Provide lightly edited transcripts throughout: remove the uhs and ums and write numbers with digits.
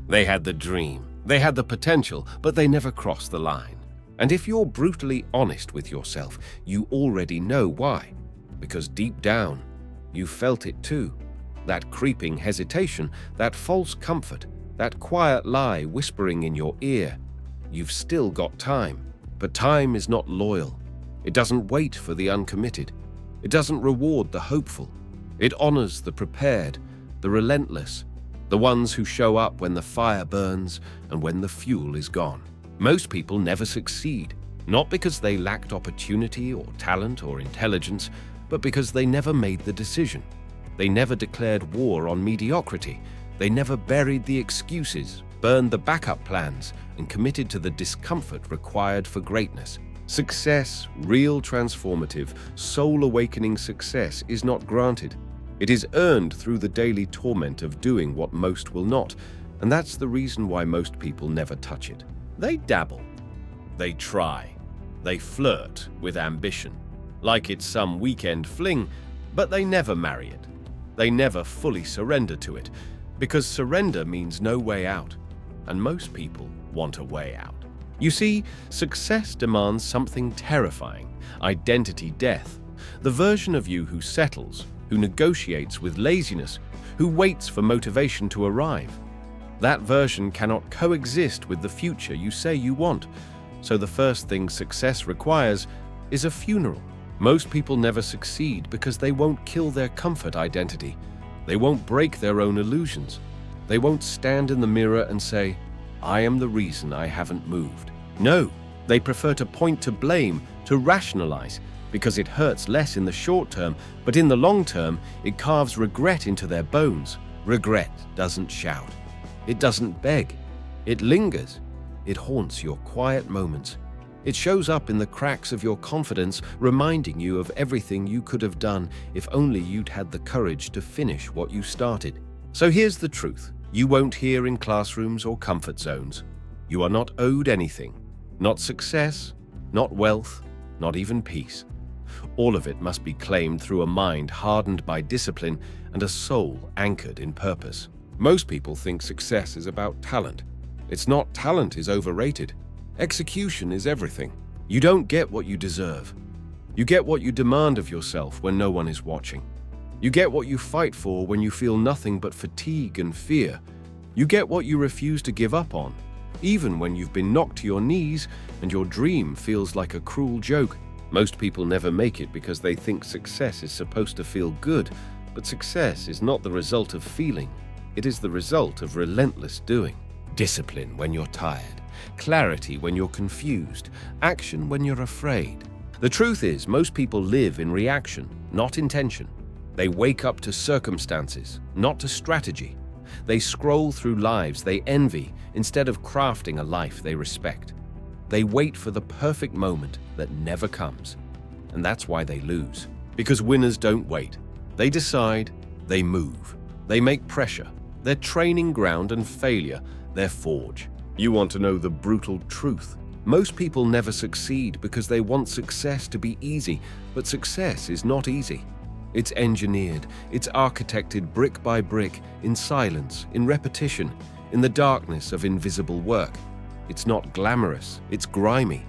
They had the dream, they had the potential, but they never crossed the line. And if you're brutally honest with yourself, you already know why. Because deep down, you felt it too. That creeping hesitation, that false comfort, that quiet lie whispering in your ear. You've still got time, but time is not loyal. It doesn't wait for the uncommitted. It doesn't reward the hopeful. It honors the prepared, the relentless, the ones who show up when the fire burns and when the fuel is gone. Most people never succeed, not because they lacked opportunity or talent or intelligence, but because they never made the decision. They never declared war on mediocrity. They never buried the excuses, burned the backup plans, and committed to the discomfort required for greatness. Success, real transformative, soul-awakening success, is not granted. It is earned through the daily torment of doing what most will not, and that's the reason why most people never touch it. They dabble. They try. They flirt with ambition, like it's some weekend fling, but they never marry it. They never fully surrender to it, because surrender means no way out, and most people want a way out. You see, success demands something terrifying: identity death. The version of you who settles, who negotiates with laziness, who waits for motivation to arrive. That version cannot coexist with the future you say you want. So the first thing success requires is a funeral. Most people never succeed because they won't kill their comfort identity. They won't break their own illusions. They won't stand in the mirror and say, "I am the reason I haven't moved." No, they prefer to point to blame, to rationalize, because it hurts less in the short term, but in the long term, it carves regret into their bones. Regret doesn't shout. It doesn't beg. It lingers. It haunts your quiet moments. It shows up in the cracks of your confidence, reminding you of everything you could have done if only you'd had the courage to finish what you started. So here's the truth. You won't hear in classrooms or comfort zones. You are not owed anything. Not success, not wealth, not even peace. All of it must be claimed through a mind hardened by discipline and a soul anchored in purpose. Most people think success is about talent. It's not. Talent is overrated. Execution is everything. You don't get what you deserve. You get what you demand of yourself when no one is watching. You get what you fight for when you feel nothing but fatigue and fear. You get what you refuse to give up on, even when you've been knocked to your knees and your dream feels like a cruel joke. Most people never make it because they think success is supposed to feel good, but success is not the result of feeling. It is the result of relentless doing. Discipline when you're tired, clarity when you're confused, action when you're afraid. The truth is, most people live in reaction, not intention. They wake up to circumstances, not to strategy. They scroll through lives they envy instead of crafting a life they respect. They wait for the perfect moment that never comes. And that's why they lose. Because winners don't wait. They decide, they move, they make pressure. Their training ground and failure, their forge. You want to know the brutal truth. Most people never succeed because they want success to be easy, but success is not easy. It's engineered, it's architected brick by brick, in silence, in repetition, in the darkness of invisible work. It's not glamorous, it's grimy.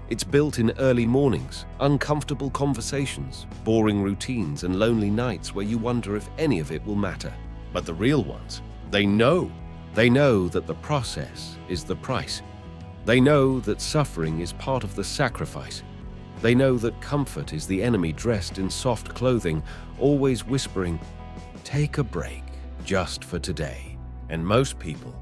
It's built in early mornings, uncomfortable conversations, boring routines, and lonely nights where you wonder if any of it will matter. But the real ones, they know. They know that the process is the price. They know that suffering is part of the sacrifice. They know that comfort is the enemy dressed in soft clothing, always whispering, "Take a break, just for today." And most people,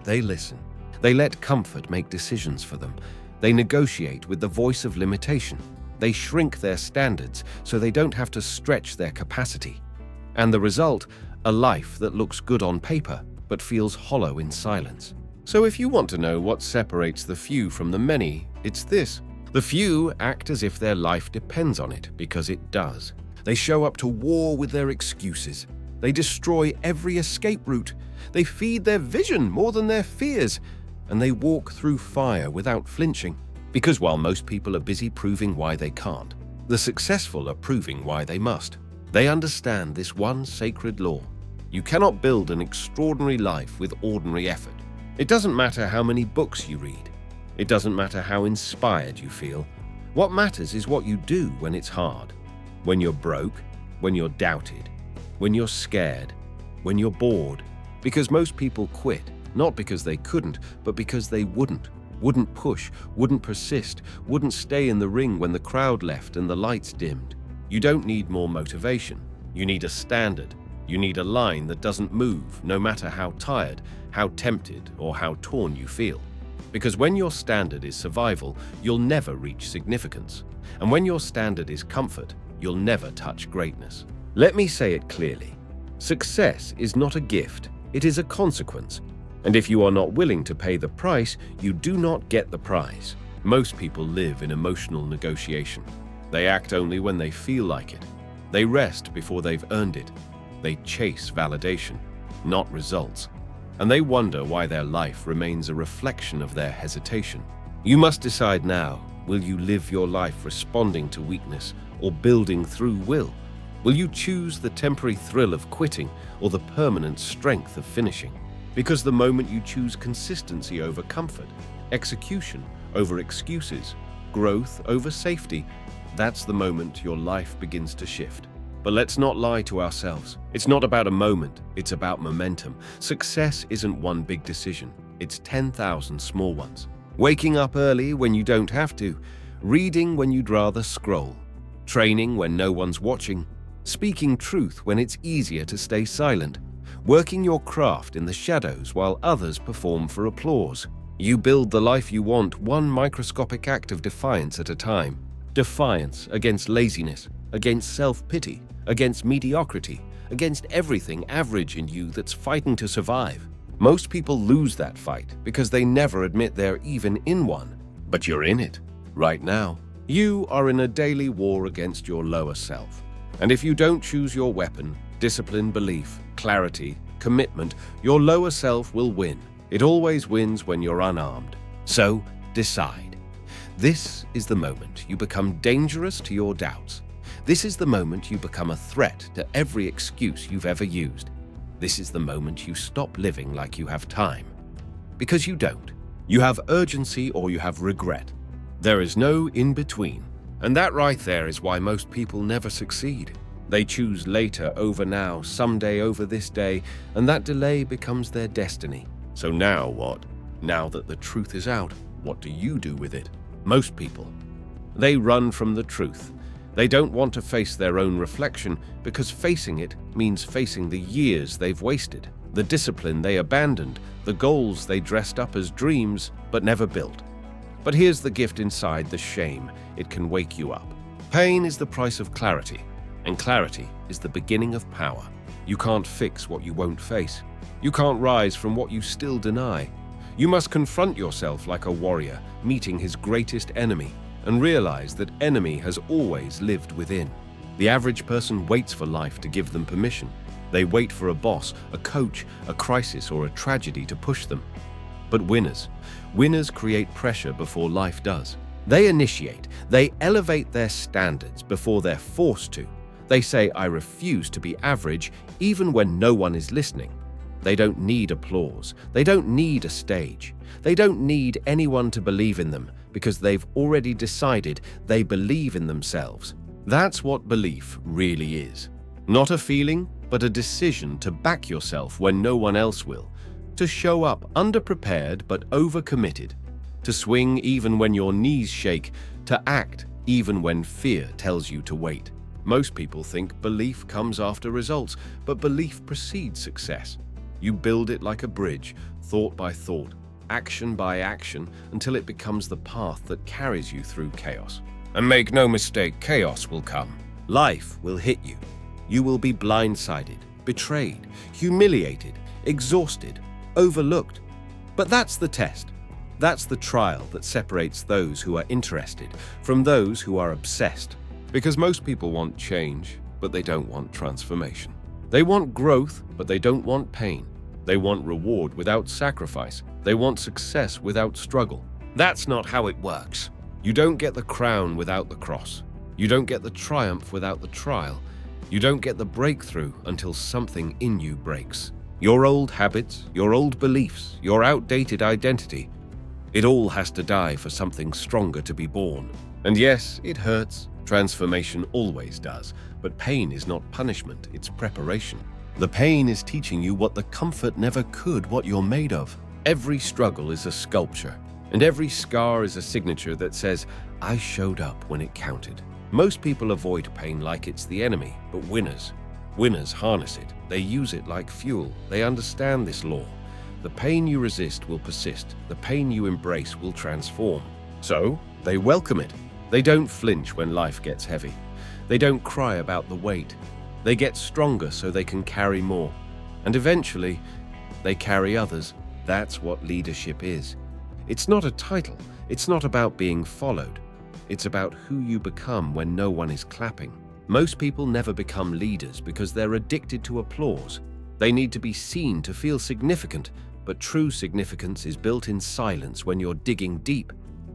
they listen. They let comfort make decisions for them. They negotiate with the voice of limitation. They shrink their standards so they don't have to stretch their capacity. And the result, a life that looks good on paper, but feels hollow in silence. So if you want to know what separates the few from the many, it's this. The few act as if their life depends on it, because it does. They show up to war with their excuses. They destroy every escape route. They feed their vision more than their fears. And they walk through fire without flinching. Because while most people are busy proving why they can't, the successful are proving why they must. They understand this one sacred law. You cannot build an extraordinary life with ordinary effort. It doesn't matter how many books you read. It doesn't matter how inspired you feel. What matters is what you do when it's hard. When you're broke, when you're doubted, when you're scared, when you're bored. Because most people quit, not because they couldn't, but because they wouldn't push, wouldn't persist, wouldn't stay in the ring when the crowd left and the lights dimmed. You don't need more motivation. You need a standard. You need a line that doesn't move, no matter how tired, how tempted, or how torn you feel. Because when your standard is survival, you'll never reach significance. And when your standard is comfort, you'll never touch greatness. Let me say it clearly. Success is not a gift, it is a consequence. And if you are not willing to pay the price, you do not get the prize. Most people live in emotional negotiation. They act only when they feel like it. They rest before they've earned it. They chase validation, not results. And they wonder why their life remains a reflection of their hesitation. You must decide now, will you live your life responding to weakness or building through will? Will you choose the temporary thrill of quitting or the permanent strength of finishing? Because the moment you choose consistency over comfort, execution over excuses, growth over safety, that's the moment your life begins to shift. But let's not lie to ourselves. It's not about a moment, it's about momentum. Success isn't one big decision, it's 10,000 small ones. Waking up early when you don't have to, reading when you'd rather scroll, training when no one's watching, speaking truth when it's easier to stay silent, working your craft in the shadows while others perform for applause. You build the life you want one microscopic act of defiance at a time. Defiance against laziness, against self-pity, against mediocrity, against everything average in you that's fighting to survive. Most people lose that fight because they never admit they're even in one. But you're in it, right now. You are in a daily war against your lower self. And if you don't choose your weapon, discipline, belief, clarity, commitment, your lower self will win. It always wins when you're unarmed. So, decide. This is the moment you become dangerous to your doubts. This is the moment you become a threat to every excuse you've ever used. This is the moment you stop living like you have time. Because you don't. You have urgency or you have regret. There is no in-between. And that right there is why most people never succeed. They choose later over now, someday over this day, and that delay becomes their destiny. So now what? Now that the truth is out, what do you do with it? Most people, they run from the truth. They don't want to face their own reflection because facing it means facing the years they've wasted, the discipline they abandoned, the goals they dressed up as dreams but never built. But here's the gift inside the shame. It can wake you up. Pain is the price of clarity, and clarity is the beginning of power. You can't fix what you won't face. You can't rise from what you still deny. You must confront yourself like a warrior, meeting his greatest enemy, and realize that enemy has always lived within. The average person waits for life to give them permission. They wait for a boss, a coach, a crisis, or a tragedy to push them. But winners create pressure before life does. They initiate, they elevate their standards before they're forced to. They say, I refuse to be average, even when no one is listening. They don't need applause. They don't need a stage. They don't need anyone to believe in them because they've already decided they believe in themselves. That's what belief really is. Not a feeling, but a decision to back yourself when no one else will. To show up underprepared but overcommitted. To swing even when your knees shake. To act even when fear tells you to wait. Most people think belief comes after results, but belief precedes success. You build it like a bridge, thought by thought, action by action, until it becomes the path that carries you through chaos. And make no mistake, chaos will come. Life will hit you. You will be blindsided, betrayed, humiliated, exhausted, overlooked. But that's the test. That's the trial that separates those who are interested from those who are obsessed. Because most people want change, but they don't want transformation. They want growth, but they don't want pain. They want reward without sacrifice. They want success without struggle. That's not how it works. You don't get the crown without the cross. You don't get the triumph without the trial. You don't get the breakthrough until something in you breaks. Your old habits, your old beliefs, your outdated identity. It all has to die for something stronger to be born. And yes, it hurts. Transformation always does. But pain is not punishment, it's preparation. The pain is teaching you what the comfort never could, what you're made of. Every struggle is a sculpture, and every scar is a signature that says, I showed up when it counted. Most people avoid pain like it's the enemy, but winners harness it. They use it like fuel. They understand this law. The pain you resist will persist. The pain you embrace will transform. So, they welcome it. They don't flinch when life gets heavy. They don't cry about the weight. They get stronger so they can carry more. And eventually, they carry others. That's what leadership is. It's not a title. It's not about being followed. It's about who you become when no one is clapping. Most people never become leaders because they're addicted to applause. They need to be seen to feel significant, but true significance is built in silence when you're digging deep,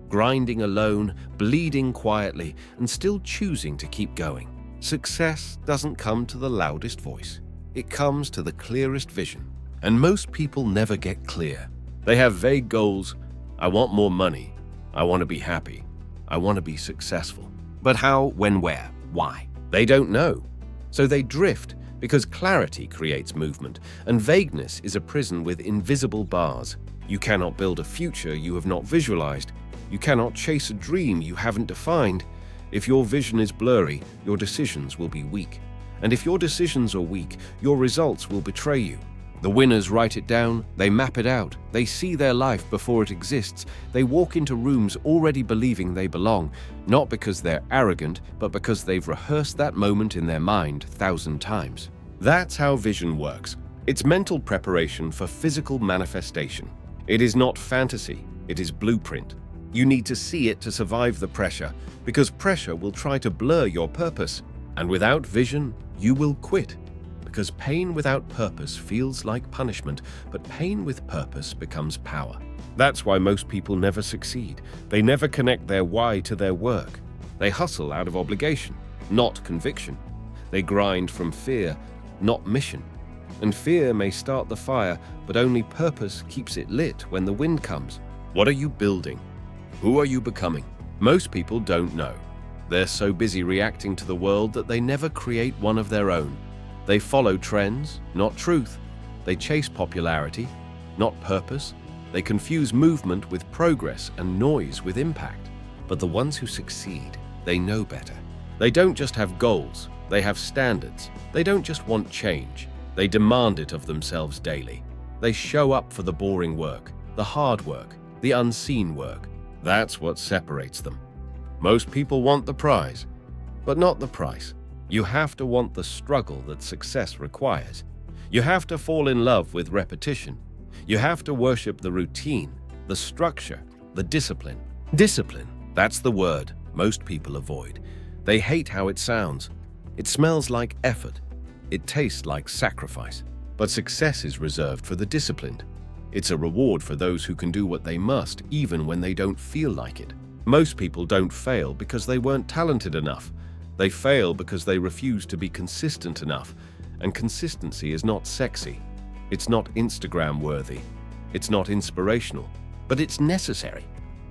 grinding alone, bleeding quietly, and still choosing to keep going. Success doesn't come to the loudest voice. It comes to the clearest vision. And most people never get clear. They have vague goals. I want more money. I want to be happy. I want to be successful. But how, when, where, why? They don't know. So they drift because clarity creates movement, and vagueness is a prison with invisible bars. You cannot build a future you have not visualized. You cannot chase a dream you haven't defined. If your vision is blurry, your decisions will be weak. And if your decisions are weak, your results will betray you. The winners write it down, they map it out, they see their life before it exists, they walk into rooms already believing they belong, not because they're arrogant, but because they've rehearsed that moment in their mind 1,000 times. That's how vision works. It's mental preparation for physical manifestation. It is not fantasy, it is blueprint. You need to see it to survive the pressure, because pressure will try to blur your purpose. And without vision, you will quit. Because pain without purpose feels like punishment, but pain with purpose becomes power. That's why most people never succeed. They never connect their why to their work. They hustle out of obligation, not conviction. They grind from fear, not mission. And fear may start the fire, but only purpose keeps it lit when the wind comes. What are you building? Who are you becoming? Most people don't know. They're so busy reacting to the world that they never create one of their own. They follow trends, not truth. They chase popularity, not purpose. They confuse movement with progress and noise with impact. But the ones who succeed, they know better. They don't just have goals, they have standards. They don't just want change, they demand it of themselves daily. They show up for the boring work, the hard work, the unseen work. That's what separates them. Most people want the prize, but not the price. You have to want the struggle that success requires. You have to fall in love with repetition. You have to worship the routine, the structure, the discipline. Discipline, that's the word most people avoid. They hate how it sounds. It smells like effort. It tastes like sacrifice. But success is reserved for the disciplined. It's a reward for those who can do what they must, even when they don't feel like it. Most people don't fail because they weren't talented enough. They fail because they refuse to be consistent enough, and consistency is not sexy. It's not Instagram-worthy. It's not inspirational, but it's necessary.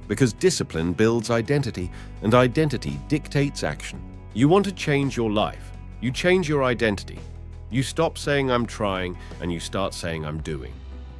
Because discipline builds identity, and identity dictates action. You want to change your life. You change your identity. You stop saying I'm trying, and you start saying I'm doing.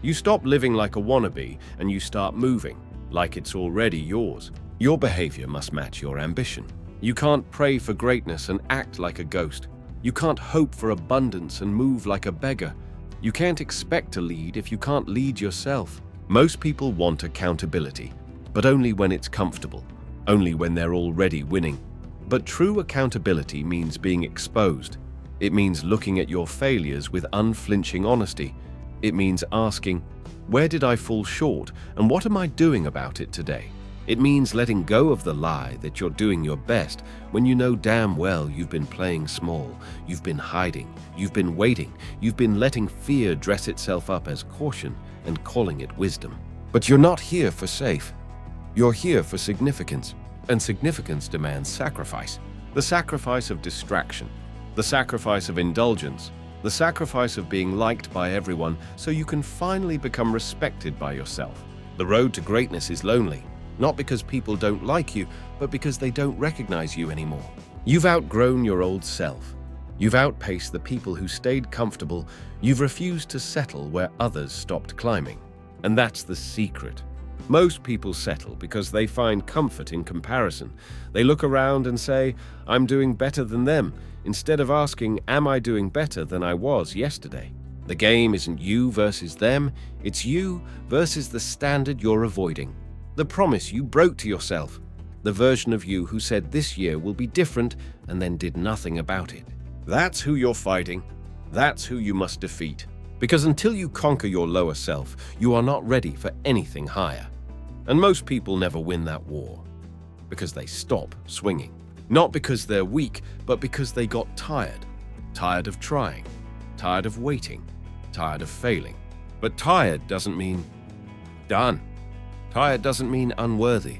You stop living like a wannabe, and you start moving, like it's already yours. Your behavior must match your ambition. You can't pray for greatness and act like a ghost. You can't hope for abundance and move like a beggar. You can't expect to lead if you can't lead yourself. Most people want accountability, but only when it's comfortable, only when they're already winning. But true accountability means being exposed. It means looking at your failures with unflinching honesty. It means asking, where did I fall short and what am I doing about it today? It means letting go of the lie that you're doing your best when you know damn well you've been playing small, you've been hiding, you've been waiting, you've been letting fear dress itself up as caution and calling it wisdom. But you're not here for safe. You're here for significance, and significance demands sacrifice. The sacrifice of distraction, the sacrifice of indulgence, The sacrifice of being liked by everyone so you can finally become respected by yourself. The road to greatness is lonely, not because people don't like you, but because they don't recognize you anymore. You've outgrown your old self. You've outpaced the people who stayed comfortable. You've refused to settle where others stopped climbing. And that's the secret. Most people settle because they find comfort in comparison. They look around and say, "I'm doing better than them," instead of asking, "Am I doing better than I was yesterday?" The game isn't you versus them, it's you versus the standard you're avoiding. The promise you broke to yourself. The version of you who said this year will be different and then did nothing about it. That's who you're fighting. That's who you must defeat. Because until you conquer your lower self, you are not ready for anything higher. And most people never win that war. Because they stop swinging. Not because they're weak, but because they got tired. Tired of trying. Tired of waiting. Tired of failing. But tired doesn't mean done. Tired doesn't mean unworthy.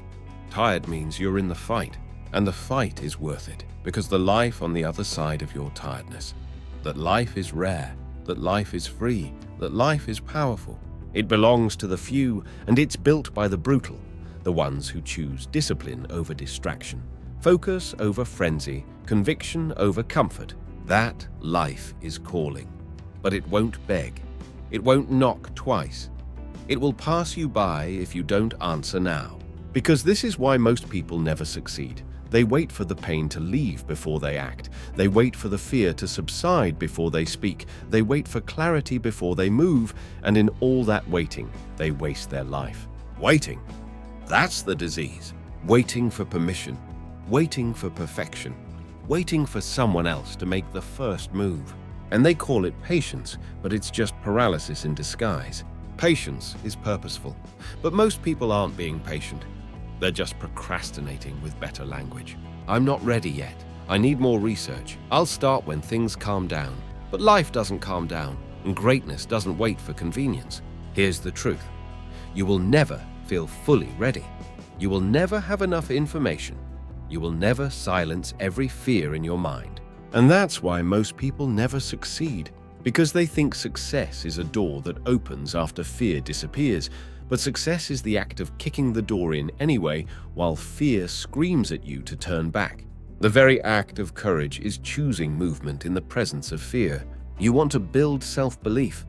Tired means you're in the fight. And the fight is worth it. Because the life on the other side of your tiredness. That life is rare. That life is free. That life is powerful. It belongs to the few, and it's built by the brutal. The ones who choose discipline over distraction. Focus over frenzy. Conviction over comfort. That life is calling. But it won't beg. It won't knock twice. It will pass you by if you don't answer now. Because this is why most people never succeed. They wait for the pain to leave before they act. They wait for the fear to subside before they speak. They wait for clarity before they move. And in all that waiting, they waste their life. Waiting. That's the disease. Waiting for permission. Waiting for perfection. Waiting for someone else to make the first move. And they call it patience, but it's just paralysis in disguise. Patience is purposeful, but most people aren't being patient. They're just procrastinating with better language. I'm not ready yet. I need more research. I'll start when things calm down. But life doesn't calm down, and greatness doesn't wait for convenience. Here's the truth. You will never feel fully ready. You will never have enough information. You will never silence every fear in your mind. And that's why most people never succeed, because they think success is a door that opens after fear disappears. But success is the act of kicking the door in anyway, while fear screams at you to turn back. The very act of courage is choosing movement in the presence of fear. You want to build self-belief.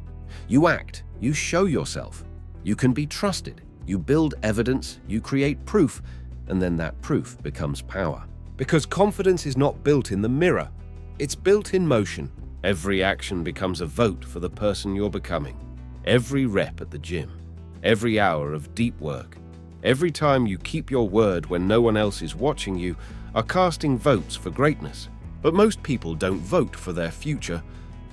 You act, you show yourself. You can be trusted. You build evidence, you create proof, and then that proof becomes power. Because confidence is not built in the mirror. It's built in motion. Every action becomes a vote for the person you're becoming. Every rep at the gym. Every hour of deep work, every time you keep your word when no one else is watching you, are casting votes for greatness. But most people don't vote for their future,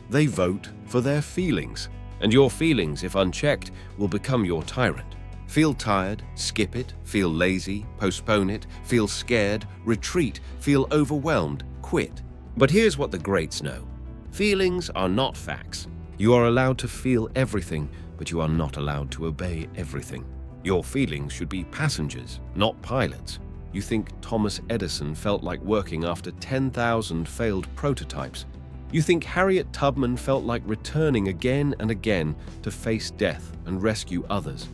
they vote for their feelings. And your feelings, if unchecked, will become your tyrant. Feel tired, skip it. Feel lazy, postpone it. Feel scared, retreat. Feel overwhelmed, quit. But here's what the greats know. Feelings are not facts. You are allowed to feel everything, but you are not allowed to obey everything. Your feelings should be passengers, not pilots. You think Thomas Edison felt like working after 10,000 failed prototypes. You think Harriet Tubman felt like returning again and again to face death and rescue others.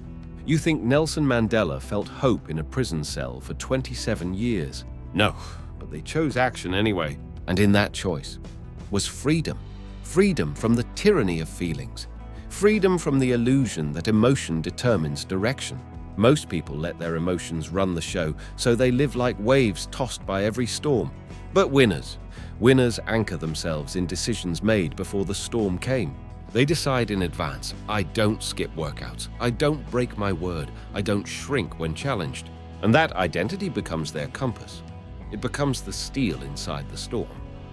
You think Nelson Mandela felt hope in a prison cell for 27 years. No, but they chose action anyway. And in that choice was freedom. Freedom from the tyranny of feelings. Freedom from the illusion that emotion determines direction. Most people let their emotions run the show, so they live like waves tossed by every storm. But winners anchor themselves in decisions made before the storm came. They decide in advance, I don't skip workouts, I don't break my word, I don't shrink when challenged. And that identity becomes their compass. It becomes the steel inside the storm.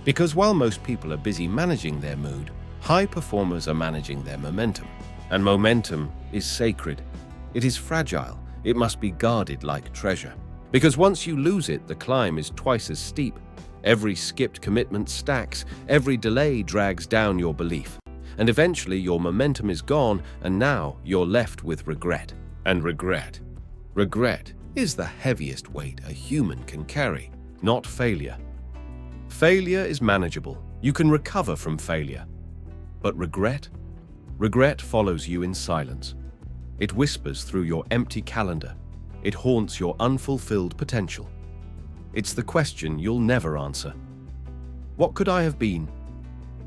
Because while most people are busy managing their mood, high performers are managing their momentum. And momentum is sacred. It is fragile. It must be guarded like treasure. Because once you lose it, the climb is twice as steep. Every skipped commitment stacks. Every delay drags down your belief. And eventually your momentum is gone, and now you're left with regret. And regret is the heaviest weight a human can carry, not failure. Failure is manageable. You can recover from failure. But regret? Regret follows you in silence. It whispers through your empty calendar. It haunts your unfulfilled potential. It's the question you'll never answer. What could I have been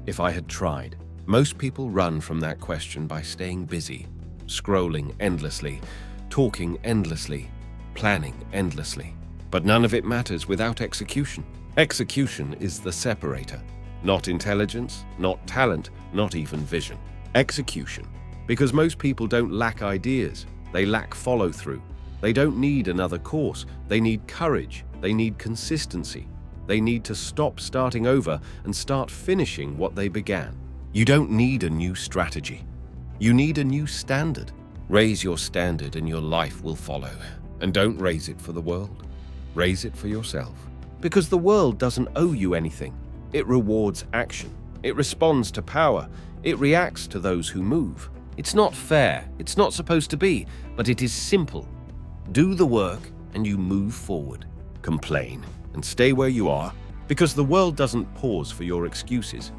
if I had tried? Most people run from that question by staying busy, scrolling endlessly, talking endlessly, planning endlessly. But none of it matters without execution. Execution is the separator. Not intelligence, not talent, not even vision. Execution. Because most people don't lack ideas, they lack follow-through. They don't need another course, they need courage, they need consistency. They need to stop starting over and start finishing what they began. You don't need a new strategy. You need a new standard. Raise your standard and your life will follow. And don't raise it for the world. Raise it for yourself. Because the world doesn't owe you anything. It rewards action. It responds to power. It reacts to those who move. It's not fair. It's not supposed to be, but it is simple. Do the work and you move forward. Complain and stay where you are, because the world doesn't pause for your excuses.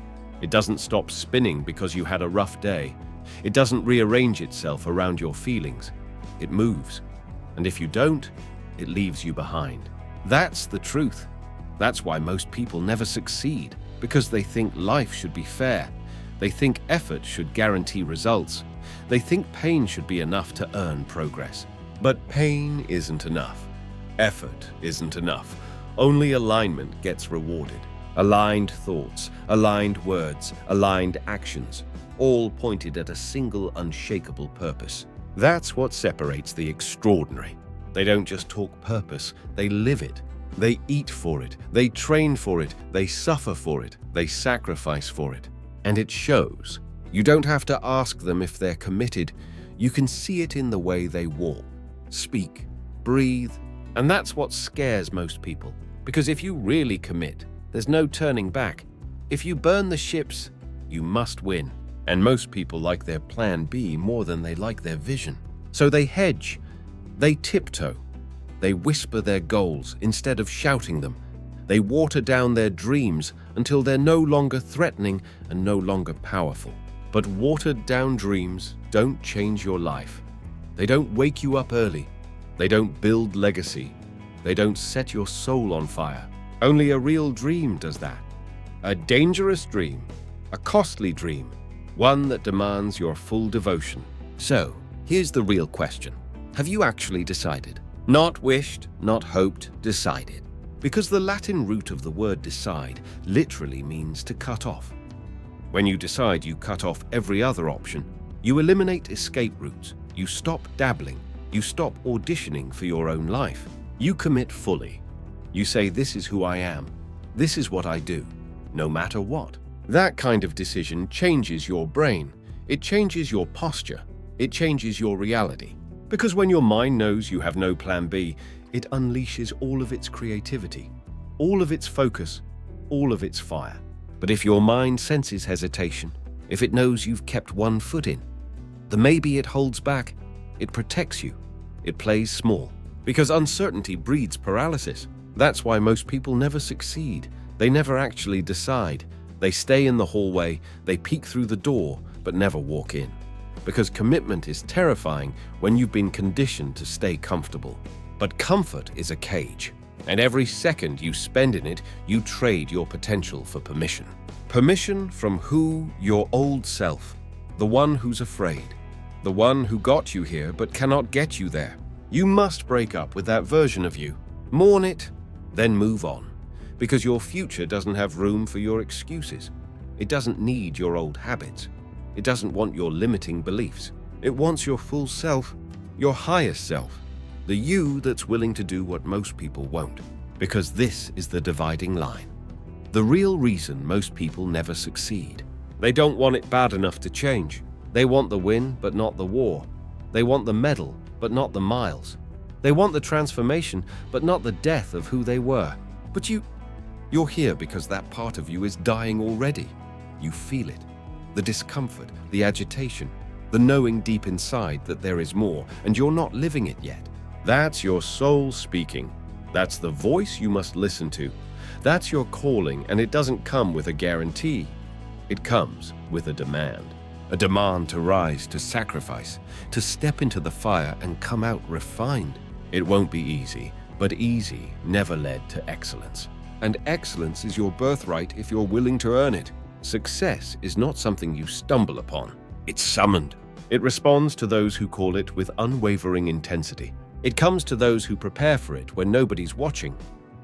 It doesn't stop spinning because you had a rough day. It doesn't rearrange itself around your feelings. It moves. And if you don't, it leaves you behind. That's the truth. That's why most people never succeed, because they think life should be fair. They think effort should guarantee results. They think pain should be enough to earn progress. But pain isn't enough. Effort isn't enough. Only alignment gets rewarded. Aligned thoughts, aligned words, aligned actions, all pointed at a single unshakable purpose. That's what separates the extraordinary. They don't just talk purpose, they live it. They eat for it, they train for it, they suffer for it, they sacrifice for it. And it shows. You don't have to ask them if they're committed. You can see it in the way they walk, speak, breathe. And that's what scares most people. Because if you really commit, there's no turning back. If you burn the ships, you must win. And most people like their plan B more than they like their vision. So they hedge, they tiptoe, they whisper their goals instead of shouting them. They water down their dreams until they're no longer threatening and no longer powerful. But watered down dreams don't change your life. They don't wake you up early. They don't build legacy. They don't set your soul on fire. Only a real dream does that. A dangerous dream, a costly dream, one that demands your full devotion. So, here's the real question. Have you actually decided? Not wished, not hoped, decided. Because the Latin root of the word decide literally means to cut off. When you decide, you cut off every other option. You eliminate escape routes. You stop dabbling. You stop auditioning for your own life. You commit fully. You say, this is who I am. This is what I do, no matter what. That kind of decision changes your brain. It changes your posture. It changes your reality. Because when your mind knows you have no plan B, it unleashes all of its creativity, all of its focus, all of its fire. But if your mind senses hesitation, if it knows you've kept one foot in, the maybe it holds back, it protects you, it plays small. Because uncertainty breeds paralysis. That's why most people never succeed. They never actually decide. They stay in the hallway, they peek through the door, but never walk in. Because commitment is terrifying when you've been conditioned to stay comfortable. But comfort is a cage, and every second you spend in it, you trade your potential for permission. Permission from who? Your old self. The one who's afraid. The one who got you here but cannot get you there. You must break up with that version of you. Mourn it, then move on. Because your future doesn't have room for your excuses. It doesn't need your old habits. It doesn't want your limiting beliefs. It wants your full self, your highest self. The you that's willing to do what most people won't. Because this is the dividing line. The real reason most people never succeed. They don't want it bad enough to change. They want the win, but not the war. They want the medal, but not the miles. They want the transformation, but not the death of who they were. But you're here because that part of you is dying already. You feel it. The discomfort, the agitation, the knowing deep inside that there is more, and you're not living it yet. That's your soul speaking. That's the voice you must listen to. That's your calling, and it doesn't come with a guarantee. It comes with with a demand to rise, to sacrifice, to step into the fire and come out refined. It won't be easy, but easy never led to excellence. And excellence is your birthright if you're willing to earn it. Success is not something you stumble upon. It's summoned. It responds to those who call it with unwavering intensity. It comes to those who prepare for it when nobody's watching,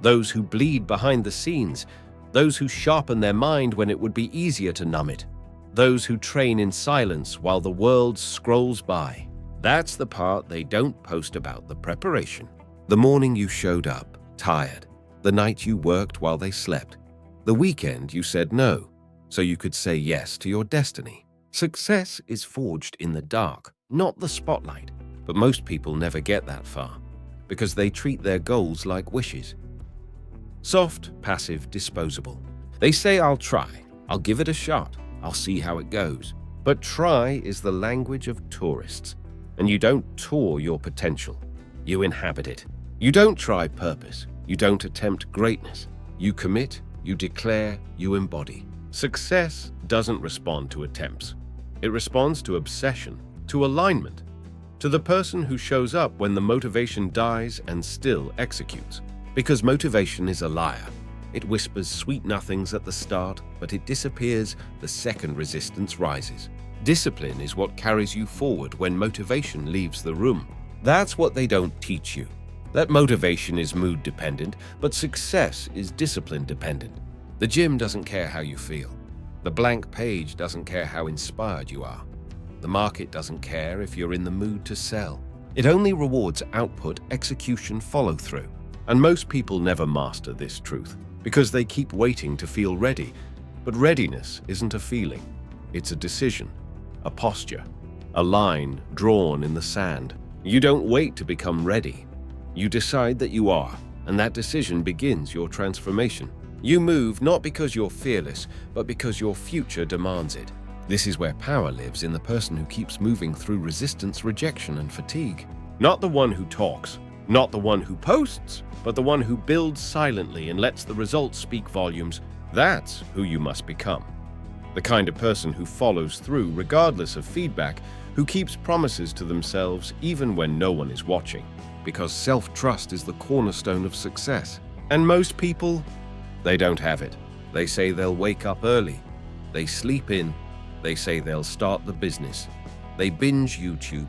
those who bleed behind the scenes, those who sharpen their mind when it would be easier to numb it, those who train in silence while the world scrolls by. That's the part they don't post about, the preparation. The morning you showed up, tired. The night you worked while they slept. The weekend you said no, so you could say yes to your destiny. Success is forged in the dark, not the spotlight. But most people never get that far, because they treat their goals like wishes. Soft, passive, disposable. They say, I'll try, I'll give it a shot, I'll see how it goes. But try is the language of tourists, and you don't tour your potential, you inhabit it. You don't try purpose, you don't attempt greatness. You commit, you declare, you embody. Success doesn't respond to attempts. It responds to obsession, to alignment, to the person who shows up when the motivation dies and still executes. Because motivation is a liar. It whispers sweet nothings at the start, but it disappears the second resistance rises. Discipline is what carries you forward when motivation leaves the room. That's what they don't teach you. That motivation is mood dependent, but success is discipline dependent. The gym doesn't care how you feel. The blank page doesn't care how inspired you are. The market doesn't care if you're in the mood to sell. It only rewards output, execution, follow-through. And most people never master this truth because they keep waiting to feel ready. But readiness isn't a feeling. It's a decision, a posture, a line drawn in the sand. You don't wait to become ready. You decide that you are, and that decision begins your transformation. You move not because you're fearless, but because your future demands it. This is where power lives in the person who keeps moving through resistance, rejection, and fatigue. Not the one who talks, not the one who posts, but the one who builds silently and lets the results speak volumes. That's who you must become. The kind of person who follows through regardless of feedback, who keeps promises to themselves even when no one is watching. Because self-trust is the cornerstone of success. And most people, they don't have it. They say they'll wake up early. They sleep in. They say they'll start the business. They binge YouTube.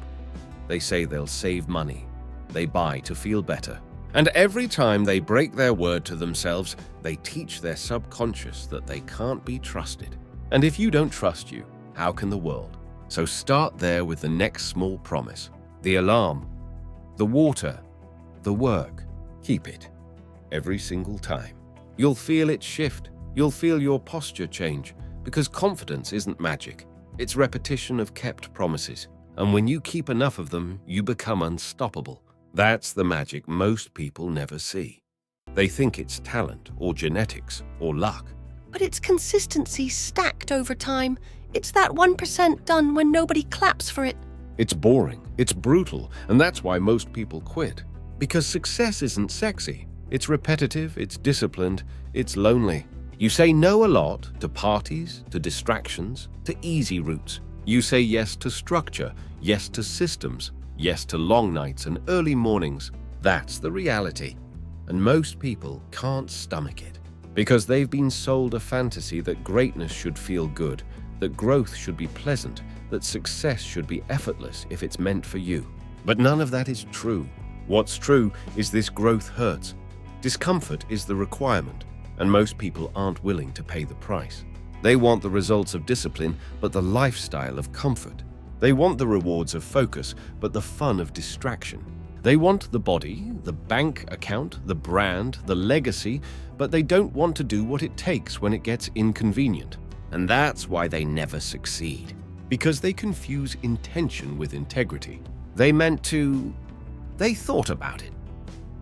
They say they'll save money. They buy to feel better. And every time they break their word to themselves, they teach their subconscious that they can't be trusted. And if you don't trust you, how can the world? So start there with the next small promise. The alarm, the water, the work. Keep it. Every single time. You'll feel it shift. You'll feel your posture change. Because confidence isn't magic. It's repetition of kept promises. And when you keep enough of them, you become unstoppable. That's the magic most people never see. They think it's talent or genetics or luck. But it's consistency stacked over time. It's that 1% done when nobody claps for it. It's boring, it's brutal, and that's why most people quit. Because success isn't sexy. It's repetitive, it's disciplined, it's lonely. You say no a lot to parties, to distractions, to easy routes. You say yes to structure, yes to systems, yes to long nights and early mornings. That's the reality. And most people can't stomach it. Because they've been sold a fantasy that greatness should feel good, that growth should be pleasant, that success should be effortless if it's meant for you. But none of that is true. What's true is this growth hurts. Discomfort is the requirement, and most people aren't willing to pay the price. They want the results of discipline, but the lifestyle of comfort. They want the rewards of focus, but the fun of distraction. They want the body, the bank account, the brand, the legacy, but they don't want to do what it takes when it gets inconvenient. And that's why they never succeed. Because they confuse intention with integrity. They thought about it.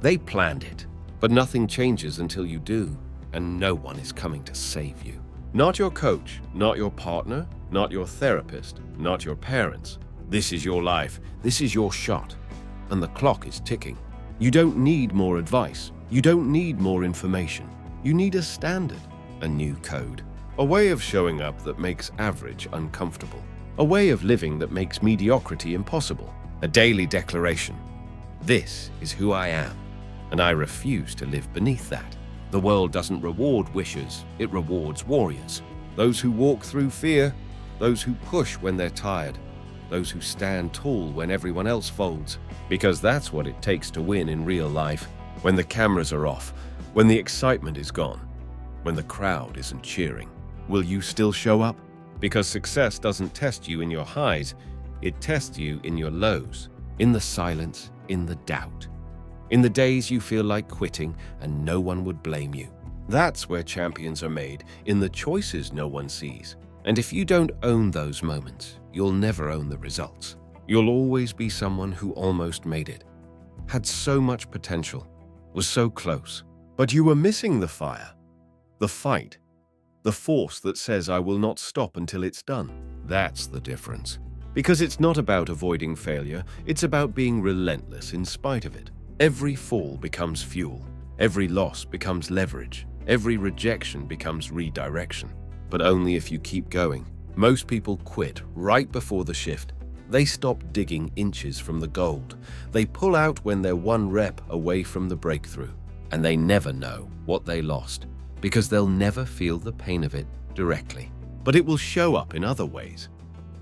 They planned it. But nothing changes until you do, and no one is coming to save you. Not your coach, not your partner, not your therapist, not your parents. This is your life. This is your shot. And the clock is ticking. You don't need more advice. You don't need more information. You need a standard, a new code. A way of showing up that makes average uncomfortable. A way of living that makes mediocrity impossible. A daily declaration. This is who I am, and I refuse to live beneath that. The world doesn't reward wishers, it rewards warriors. Those who walk through fear, those who push when they're tired, those who stand tall when everyone else folds. Because that's what it takes to win in real life. When the cameras are off, when the excitement is gone, when the crowd isn't cheering. Will you still show up? Because success doesn't test you in your highs, it tests you in your lows, in the silence, in the doubt, in the days you feel like quitting and no one would blame you. That's where champions are made, in the choices no one sees. And if you don't own those moments, you'll never own the results. You'll always be someone who almost made it, had so much potential, was so close, but you were missing the fire, the fight, the force that says I will not stop until it's done. That's the difference. Because it's not about avoiding failure, it's about being relentless in spite of it. Every fall becomes fuel, every loss becomes leverage, every rejection becomes redirection. But only if you keep going. Most people quit right before the shift. They stop digging inches from the gold. They pull out when they're one rep away from the breakthrough. And they never know what they lost, because they'll never feel the pain of it directly. But it will show up in other ways.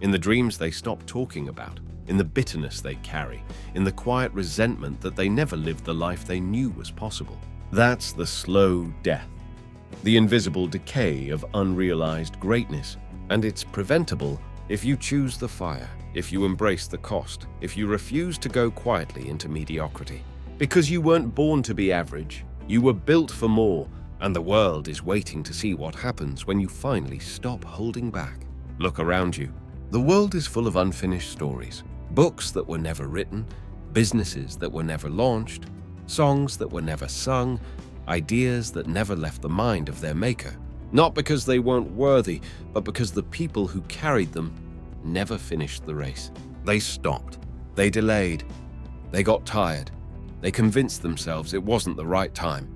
In the dreams they stop talking about, in the bitterness they carry, in the quiet resentment that they never lived the life they knew was possible. That's the slow death, the invisible decay of unrealized greatness. And it's preventable if you choose the fire, if you embrace the cost, if you refuse to go quietly into mediocrity. Because you weren't born to be average, you were built for more, and the world is waiting to see what happens when you finally stop holding back. Look around you. The world is full of unfinished stories, books that were never written, businesses that were never launched, songs that were never sung, ideas that never left the mind of their maker. Not because they weren't worthy, but because the people who carried them never finished the race. They stopped, they delayed, they got tired, they convinced themselves it wasn't the right time,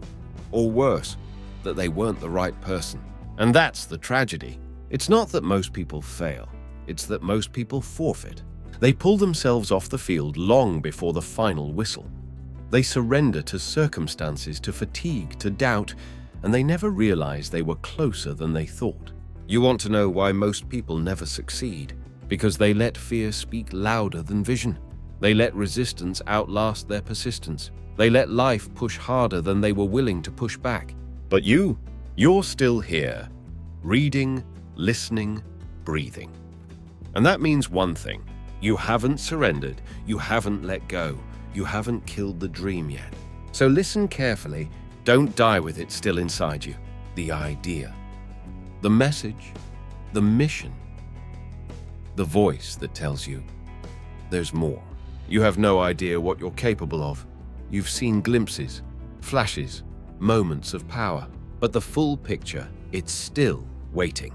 or worse, that they weren't the right person. And that's the tragedy. It's not that most people fail. It's that most people forfeit. They pull themselves off the field long before the final whistle. They surrender to circumstances, to fatigue, to doubt, and they never realize they were closer than they thought. You want to know why most people never succeed? Because they let fear speak louder than vision. They let resistance outlast their persistence. They let life push harder than they were willing to push back. But you're still here, reading, listening, breathing. And that means one thing. You haven't surrendered, you haven't let go, you haven't killed the dream yet. So listen carefully, don't die with it still inside you. The idea, the message, the mission, the voice that tells you there's more. You have no idea what you're capable of. You've seen glimpses, flashes, moments of power, but the full picture, it's still waiting,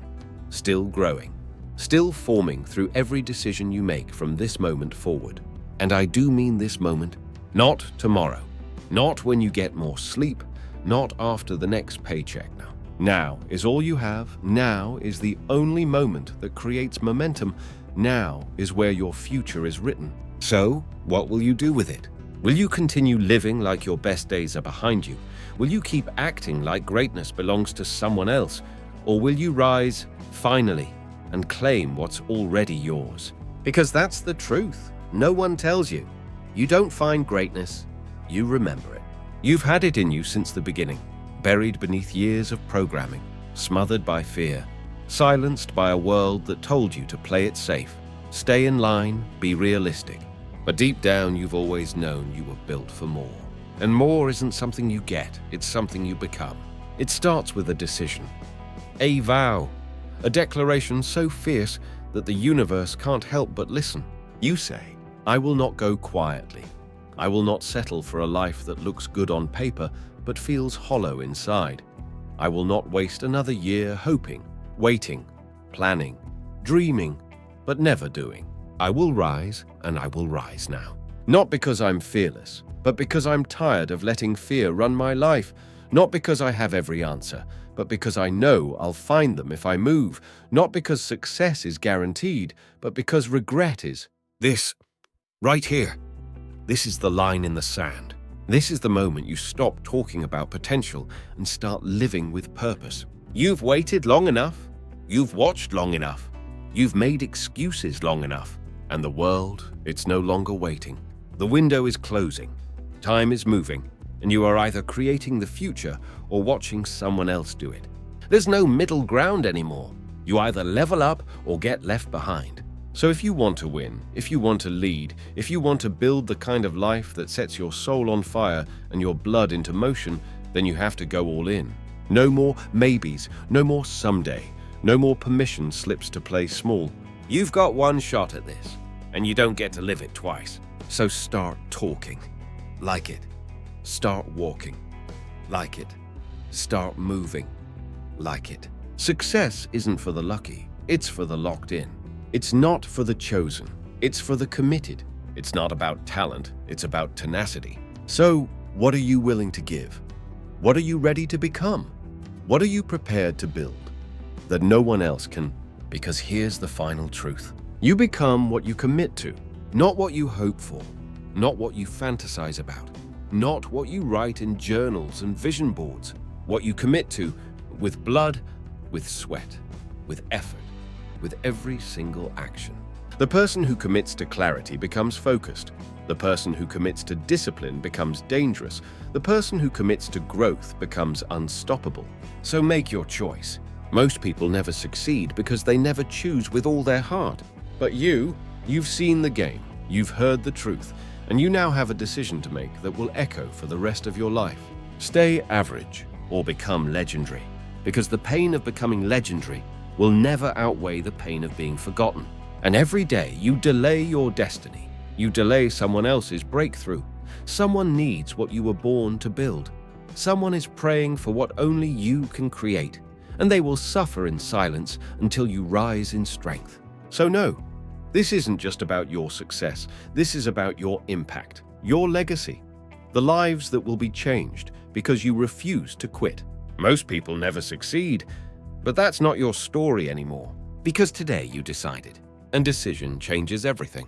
still growing, still forming through every decision you make from this moment forward. And I do mean this moment, not tomorrow, not when you get more sleep, not after the next paycheck now. Now is all you have. Now is the only moment that creates momentum. Now is where your future is written. So, what will you do with it? Will you continue living like your best days are behind you? Will you keep acting like greatness belongs to someone else? Or will you rise, finally, and claim what's already yours? Because that's the truth. No one tells you. You don't find greatness, you remember it. You've had it in you since the beginning, buried beneath years of programming, smothered by fear, silenced by a world that told you to play it safe, stay in line, be realistic. But deep down, you've always known you were built for more. And more isn't something you get, it's something you become. It starts with a decision, a vow, a declaration so fierce that the universe can't help but listen. You say, I will not go quietly. I will not settle for a life that looks good on paper but feels hollow inside. I will not waste another year hoping, waiting, planning, dreaming, but never doing. I will rise, and I will rise now. Not because I'm fearless, but because I'm tired of letting fear run my life, Not because I have every answer, but because I know I'll find them if I move. Not because success is guaranteed, but because regret is. This, right here, this is the line in the sand. This is the moment you stop talking about potential and start living with purpose. You've waited long enough. You've watched long enough. You've made excuses long enough. And the world, it's no longer waiting. The window is closing. Time is moving. And you are either creating the future or watching someone else do it. There's no middle ground anymore. You either level up or get left behind. So if you want to win, if you want to lead, if you want to build the kind of life that sets your soul on fire and your blood into motion, then you have to go all in. No more maybes, no more someday, no more permission slips to play small. You've got one shot at this, and you don't get to live it twice. So start talking. Like it. Start walking. Like it. Start moving. Like it. Success isn't for the lucky. It's for the locked in. It's not for the chosen. It's for the committed. It's not about talent. It's about tenacity. So, what are you willing to give? What are you ready to become? What are you prepared to build that no one else can? Because here's the final truth. You become what you commit to, not what you hope for, not what you fantasize about. Not what you write in journals and vision boards, what you commit to with blood, with sweat, with effort, with every single action. The person who commits to clarity becomes focused. The person who commits to discipline becomes dangerous. The person who commits to growth becomes unstoppable. So make your choice. Most people never succeed because they never choose with all their heart. But you've seen the game, you've heard the truth, and you now have a decision to make that will echo for the rest of your life. Stay average or become legendary, because the pain of becoming legendary will never outweigh the pain of being forgotten. And every day you delay your destiny, you delay someone else's breakthrough. Someone needs what you were born to build. Someone is praying for what only you can create, and they will suffer in silence until you rise in strength. So no, this isn't just about your success. This is about your impact, your legacy, the lives that will be changed because you refuse to quit. Most people never succeed, but that's not your story anymore, because today you decided, and decision changes everything.